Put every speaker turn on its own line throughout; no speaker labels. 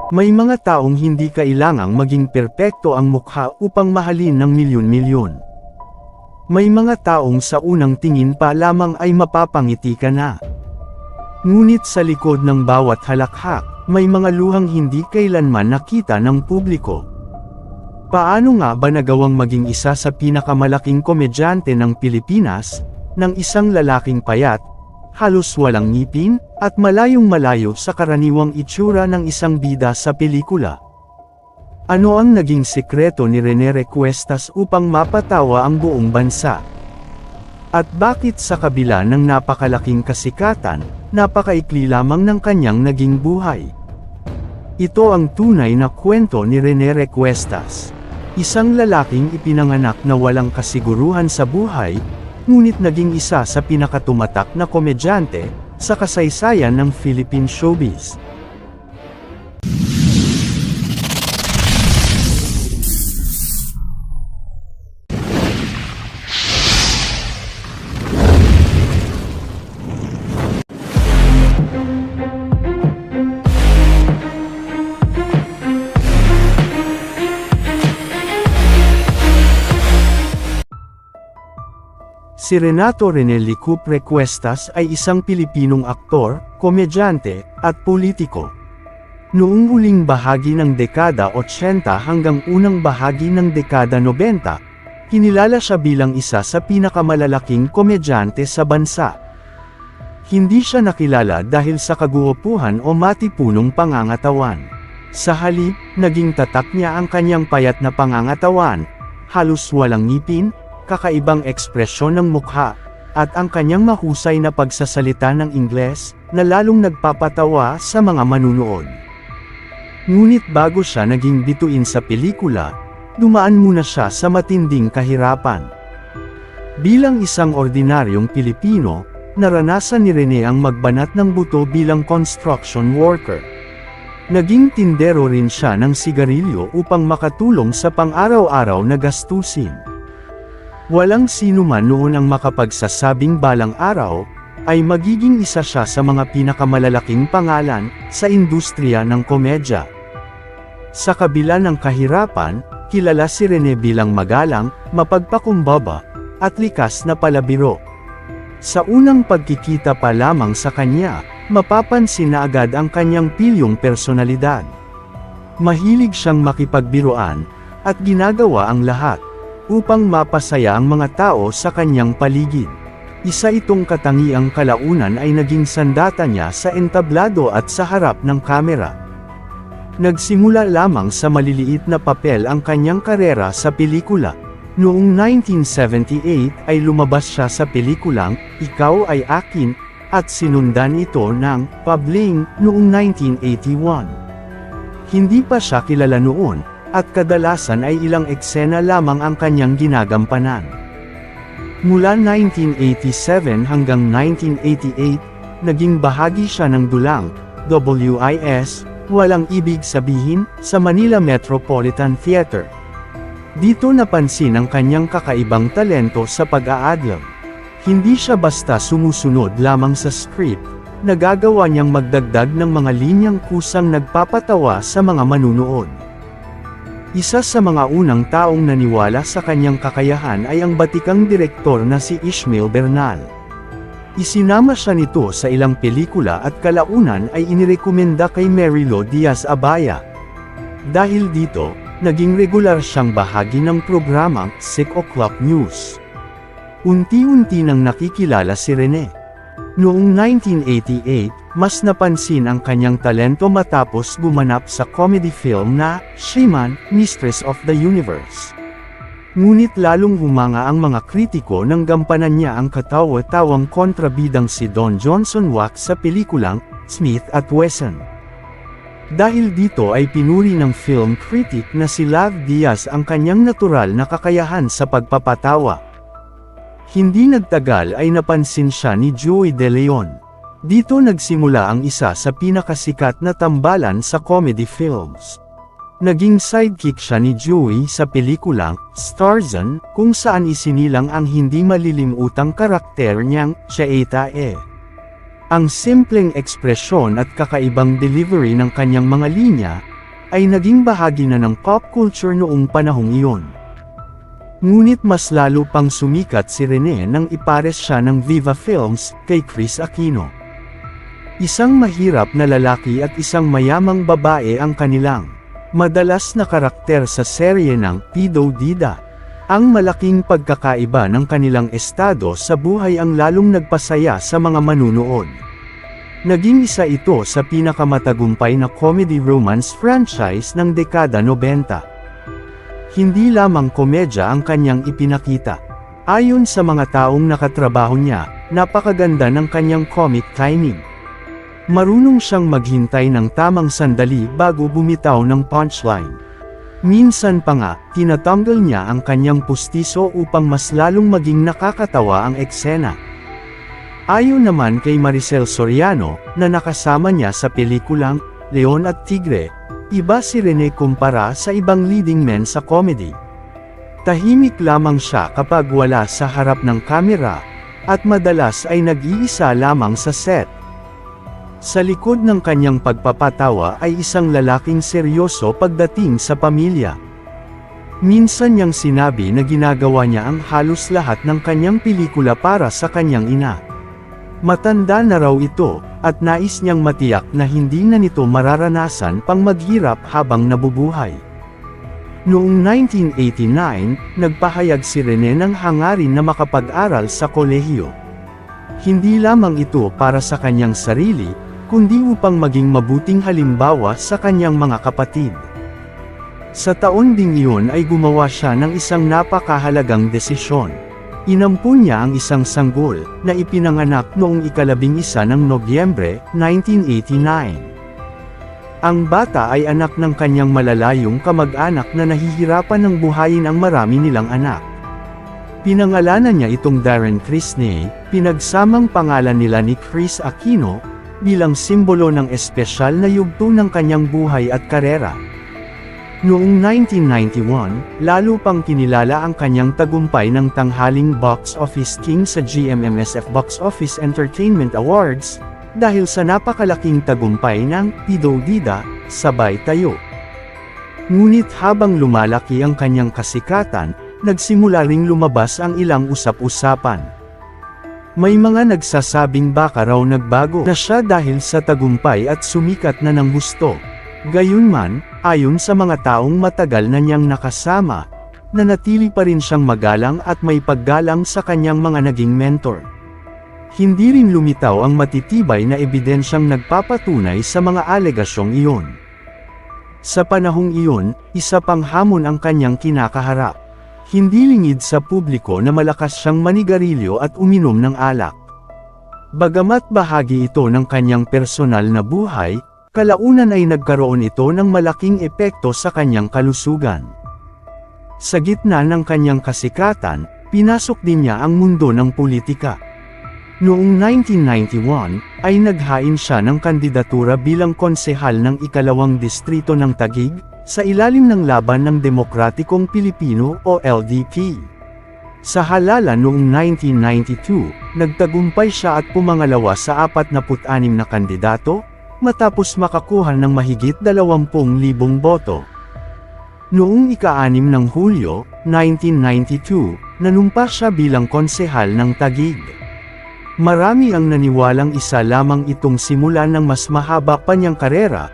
May mga taong hindi kailangang maging perpekto ang mukha upang mahalin ng milyon-milyon. May mga taong sa unang tingin pa lamang ay mapapangiti ka na. Ngunit sa likod ng bawat halakhak, may mga luhang hindi kailanman nakita ng publiko. Paano nga ba nagawang maging isa sa pinakamalaking komedyante ng Pilipinas, ng isang lalaking payat, halos walang ngipin, at malayong-malayo sa karaniwang itsura ng isang bida sa pelikula? Ano ang naging sikreto ni Rene Recuestas upang mapatawa ang buong bansa? At bakit sa kabila ng napakalaking kasikatan, napakaikli lamang ng kanyang naging buhay? Ito ang tunay na kwento ni Rene Recuestas. Isang lalaking ipinanganak na walang kasiguruhan sa buhay, ngunit naging isa sa pinakatumatak na komedyante sa kasaysayan ng Philippine showbiz. Si Renato Rene Licup Recuestas ay isang Pilipinong aktor, komedyante, at politiko. Noong huling bahagi ng dekada 80 hanggang unang bahagi ng dekada 90, kinilala siya bilang isa sa pinakamalalaking komedyante sa bansa. Hindi siya nakilala dahil sa kaguwapuhan o matipunong pangangatawan. Sa halip, naging tatak niya ang kanyang payat na pangangatawan, halos walang ngipin, kakaibang ekspresyon ng mukha, at ang kanyang mahusay na pagsasalita ng Ingles, na lalong nagpapatawa sa mga manunood. Ngunit bago siya naging bituin sa pelikula, dumaan muna siya sa matinding kahirapan. Bilang isang ordinaryong Pilipino, naranasan ni Rene ang magbanat ng buto bilang construction worker. Naging tindero rin siya ng sigarilyo upang makatulong sa pang-araw-araw na gastusin. Walang sino man noon ang makapagsasabing balang araw, ay magiging isa siya sa mga pinakamalalaking pangalan sa industriya ng komedya. Sa kabila ng kahirapan, kilala si Rene bilang magalang, mapagpakumbaba, at likas na palabiro. Sa unang pagkikita pa lamang sa kanya, mapapansin na agad ang kanyang pilyong personalidad. Mahilig siyang makipagbiruan, at ginagawa ang lahat upang mapasaya ang mga tao sa kanyang paligid. Isa itong katangiang kalaunan ay naging sandata niya sa entablado at sa harap ng kamera. Nagsimula lamang sa maliliit na papel ang kanyang karera sa pelikula. Noong 1978 ay lumabas siya sa pelikulang Ikaw Ay Akin, at sinundan ito ng Pabling noong 1981. Hindi pa siya kilala noon, at kadalasan ay ilang eksena lamang ang kanyang ginagampanan. Mula 1987 hanggang 1988, naging bahagi siya ng dulang WIS, Walang Ibig Sabihin, sa Manila Metropolitan Theater. Dito napansin ang kanyang kakaibang talento sa pag-aadlab. Hindi siya basta sumusunod lamang sa script, nagagawa niyang magdagdag ng mga linyang kusang nagpapatawa sa mga manunood. Isa sa mga unang taong naniwala sa kanyang kakayahan ay ang batikang direktor na si Ishmael Bernal. Isinama siya nito sa ilang pelikula at kalaunan ay inirekomenda kay Marilo Diaz-Abaya. Dahil dito, naging regular siyang bahagi ng programang 6 O'Clock News. Unti-unti nang nakikilala si Rene. Noong 1988, mas napansin ang kanyang talento matapos gumanap sa comedy film na She-Man, Mistress of the Universe. Ngunit lalong humanga ang mga kritiko nang gampanan niya ang katawa-tawang kontrabidang si Don Johnson Wax sa pelikulang Smith at Wesson. Dahil dito ay pinuri ng film critic na si Lav Diaz ang kanyang natural na kakayahan sa pagpapatawa. Hindi nagtagal ay napansin siya ni Joey De Leon. Dito nagsimula ang isa sa pinakasikat na tambalan sa comedy films. Naging sidekick siya ni Joey sa pelikulang Starzan, kung saan isinilang ang hindi malilimutang karakter niyang Chieta E. Ang simpleng ekspresyon at kakaibang delivery ng kanyang mga linya, ay naging bahagi na ng pop culture noong panahong iyon. Ngunit mas lalo pang sumikat si Rene nang ipares siya ng Viva Films kay Kris Aquino. Isang mahirap na lalaki at isang mayamang babae ang kanilang madalas na karakter sa serye ng Pido Dida. Ang malaking pagkakaiba ng kanilang estado sa buhay ang lalong nagpasaya sa mga manunood. Naging isa ito sa pinakamatagumpay na comedy romance franchise ng dekada 90. Hindi lamang komedya ang kanyang ipinakita. Ayon sa mga taong nakatrabaho niya, napakaganda ng kanyang comic timing. Marunong siyang maghintay ng tamang sandali bago bumitaw ng punchline. Minsan pa nga, tinatanggal niya ang kanyang pustiso upang mas lalong maging nakakatawa ang eksena. Ayon naman kay Maricel Soriano, na nakasama niya sa pelikulang Leon at Tigre, iba si Rene kumpara sa ibang leading men sa comedy. Tahimik lamang siya kapag wala sa harap ng kamera, at madalas ay nag-iisa lamang sa set. Sa likod ng kanyang pagpapatawa ay isang lalaking seryoso pagdating sa pamilya. Minsan niyang sinabi na ginagawa niya ang halos lahat ng kanyang pelikula para sa kanyang ina. Matanda na raw ito, at nais niyang matiyak na hindi na nito mararanasan pang maghirap habang nabubuhay. Noong 1989, nagpahayag si Rene ng hangarin na makapag-aral sa kolehiyo. Hindi lamang ito para sa kanyang sarili, kundi upang maging mabuting halimbawa sa kanyang mga kapatid. Sa taon ding iyon ay gumawa siya ng isang napakahalagang desisyon. Inampun niya ang isang sanggol, na ipinanganak noong 11 ng Nobyembre, 1989. Ang bata ay anak ng kanyang malalayong kamag-anak na nahihirapan ng buhayin ang marami nilang anak. Pinangalanan niya itong Darren Chrisney, pinagsamang pangalan nila ni Kris Aquino, bilang simbolo ng espesyal na yugto ng kanyang buhay at karera. Noong 1991, lalo pang kinilala ang kanyang tagumpay ng tanghaling box office king sa GMMSF Box Office Entertainment Awards, dahil sa napakalaking tagumpay ng Pido Dida, Sabay Tayo. Ngunit habang lumalaki ang kanyang kasikatan, nagsimula ring lumabas ang ilang usap-usapan. May mga nagsasabing baka raw nagbago na siya dahil sa tagumpay at sumikat na ng husto. Gayunman, ayon sa mga taong matagal na niyang nakasama, nanatili pa rin siyang magalang at may paggalang sa kanyang mga naging mentor. Hindi rin lumitaw ang matitibay na ebidensyang nagpapatunay sa mga alegasyong iyon. Sa panahong iyon, isa pang hamon ang kanyang kinakaharap. Hindi lingid sa publiko na malakas siyang manigarilyo at uminom ng alak. Bagamat bahagi ito ng kanyang personal na buhay, kalaunan ay nagkaroon ito ng malaking epekto sa kanyang kalusugan. Sa gitna ng kanyang kasikatan, pinasok din niya ang mundo ng politika. Noong 1991, ay naghain siya ng kandidatura bilang konsehal ng ikalawang distrito ng Taguig, sa ilalim ng Laban ng Demokratikong Pilipino o LDP. Sa halalan noong 1992, nagtagumpay siya at pumangalawa sa 46 na kandidato, matapos makakuha ng mahigit 20,000 boto. Noong ika-6 ng Hulyo, 1992, nanumpa siya bilang konsehal ng Taguig. Marami ang naniwalang isa lamang itong simula ng mas mahaba pa niyang karera,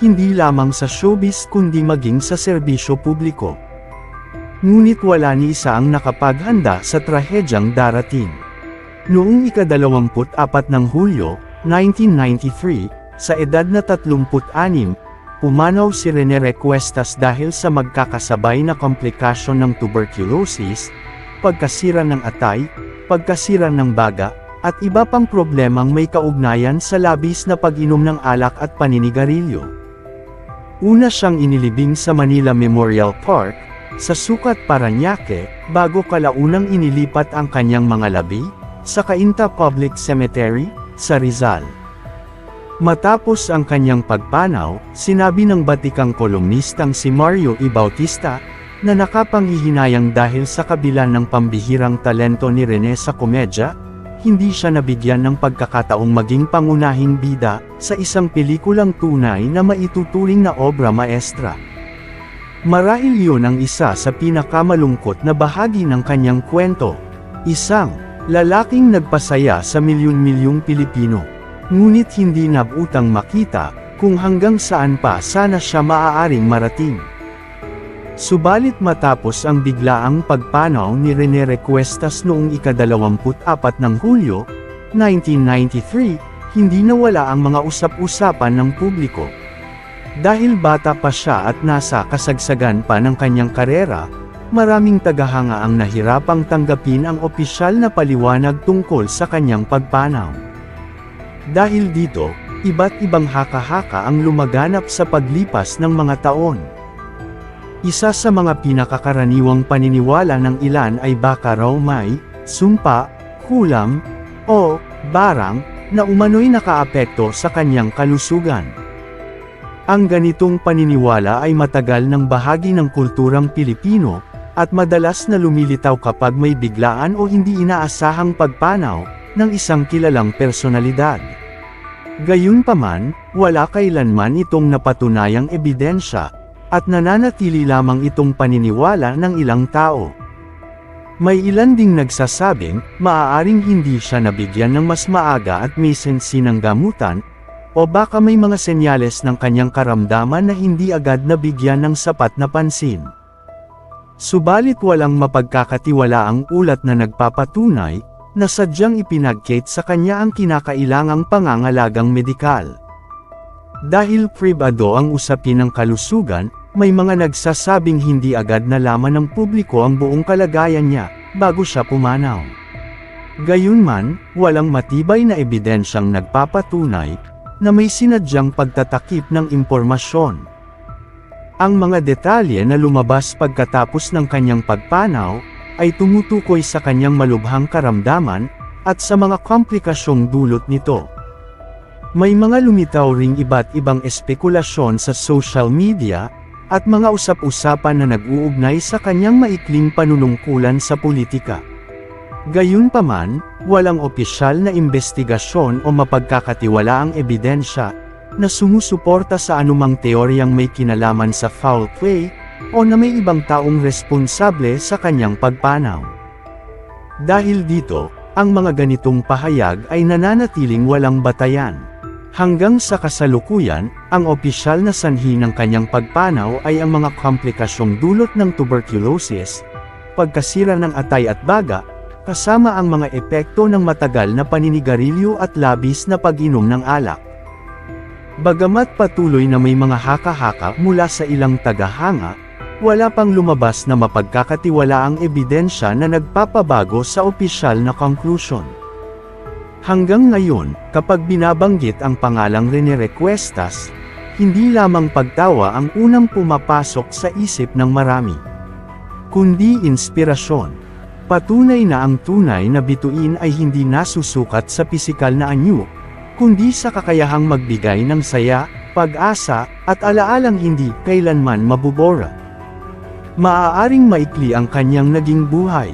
hindi lamang sa showbiz kundi maging sa serbisyo publiko. Ngunit wala ni isa ang nakapaghanda sa trahedyang darating. Noong ika-24 ng Hulyo, 1993, sa edad na 36, pumanaw si Rene Recuestas dahil sa magkakasabay na komplikasyon ng tuberculosis, pagkasira ng atay, pagkasira ng baga, at iba pang problemang may kaugnayan sa labis na pag-inom ng alak at paninigarilyo. Una siyang inilibing sa Manila Memorial Park, sa Sucat Parañaque, bago kalaunang inilipat ang kanyang mga labi, sa Cainta Public Cemetery, sa Rizal. Matapos ang kanyang pagpanaw, sinabi ng batikang kolumnistang si Mario E. Bautista, na nakapanghihinayang dahil sa kabila ng pambihirang talento ni Rene sa komedya, hindi siya nabigyan ng pagkakataong maging pangunahing bida sa isang pelikulang tunay na maituturing na obra maestra. Marahil yun ang isa sa pinakamalungkot na bahagi ng kanyang kwento. Isang lalaking nagpasaya sa milyon-milyong Pilipino, ngunit hindi nabutang makita kung hanggang saan pa sana siya maaaring marating. Subalit matapos ang biglaang pagpanaw ni Rene Recuestas noong ika-24 ng Hulyo, 1993, hindi nawala ang mga usap-usapan ng publiko. Dahil bata pa siya at nasa kasagsagan pa ng kanyang karera, maraming tagahanga ang nahirapang tanggapin ang opisyal na paliwanag tungkol sa kanyang pagpanaw. Dahil dito, iba't ibang haka-haka ang lumaganap sa paglipas ng mga taon. Isa sa mga pinakakaraniwang paniniwala ng ilan ay baka raw may sumpa, kulam, o barang na umano'y nakaapekto sa kanyang kalusugan. Ang ganitong paniniwala ay matagal ng bahagi ng kulturang Pilipino, at madalas na lumilitaw kapag may biglaan o hindi inaasahang pagpanaw ng isang kilalang personalidad. Gayunpaman, wala kailanman itong napatunayang ebidensya, at nananatili lamang itong paniniwala ng ilang tao. May ilan ding nagsasabing, maaaring hindi siya nabigyan ng mas maaga at may sensinang gamutan, o baka may mga senyales ng kanyang karamdaman na hindi agad nabigyan ng sapat na pansin. Subalit walang mapagkakatiwalaang ulat na nagpapatunay, na sadyang ipinagkait sa kanya ang kinakailangang pangangalagang medikal. Dahil pribado ang usapin ng kalusugan, may mga nagsasabing hindi agad nalaman ng publiko ang buong kalagayan niya, bago siya pumanaw. Gayunman, walang matibay na ebidensyang nagpapatunay, na may sinadyang pagtatakip ng impormasyon. Ang mga detalye na lumabas pagkatapos ng kanyang pagpanaw, ay tumutukoy sa kanyang malubhang karamdaman, at sa mga komplikasyong dulot nito. May mga lumitaw ring iba't ibang espekulasyon sa social media, at mga usap-usapan na nag-uugnay sa kanyang maikling panunungkulan sa politika. Gayunpaman, walang opisyal na imbestigasyon o mapagkakatiwalaang ebidensya na sumusuporta sa anumang teoryang may kinalaman sa foul play o na may ibang taong responsable sa kanyang pagpanaw. Dahil dito, ang mga ganitong pahayag ay nananatiling walang batayan. Hanggang sa kasalukuyan, ang opisyal na sanhi ng kanyang pagpanaw ay ang mga komplikasyong dulot ng tuberculosis, pagkasira ng atay at baga, kasama ang mga epekto ng matagal na paninigarilyo at labis na pag-inom ng alak. Bagamat patuloy na may mga haka-haka mula sa ilang tagahanga, wala pang lumabas na mapagkakatiwalaang ebidensya na nagpapabago sa opisyal na conclusion. Hanggang ngayon, kapag binabanggit ang pangalang Rene Recuestas, hindi lamang pagtawa ang unang pumapasok sa isip ng marami, kundi inspirasyon. Patunay na ang tunay na bituin ay hindi nasusukat sa pisikal na anyo, kundi sa kakayahang magbigay ng saya, pag-asa, at alaalang hindi kailanman mabubora. Maaaring maikli ang kanyang naging buhay,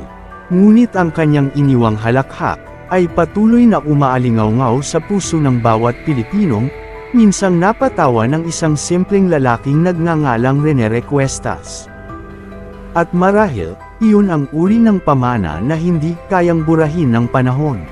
ngunit ang kanyang iniwang halakhak ay patuloy na umaalingaw-ngaw sa puso ng bawat Pilipinong, minsang napatawa ng isang simpleng lalaking nagngangalang Rene Recuestas. At marahil, iyon ang uri ng pamana na hindi kayang burahin ng panahon.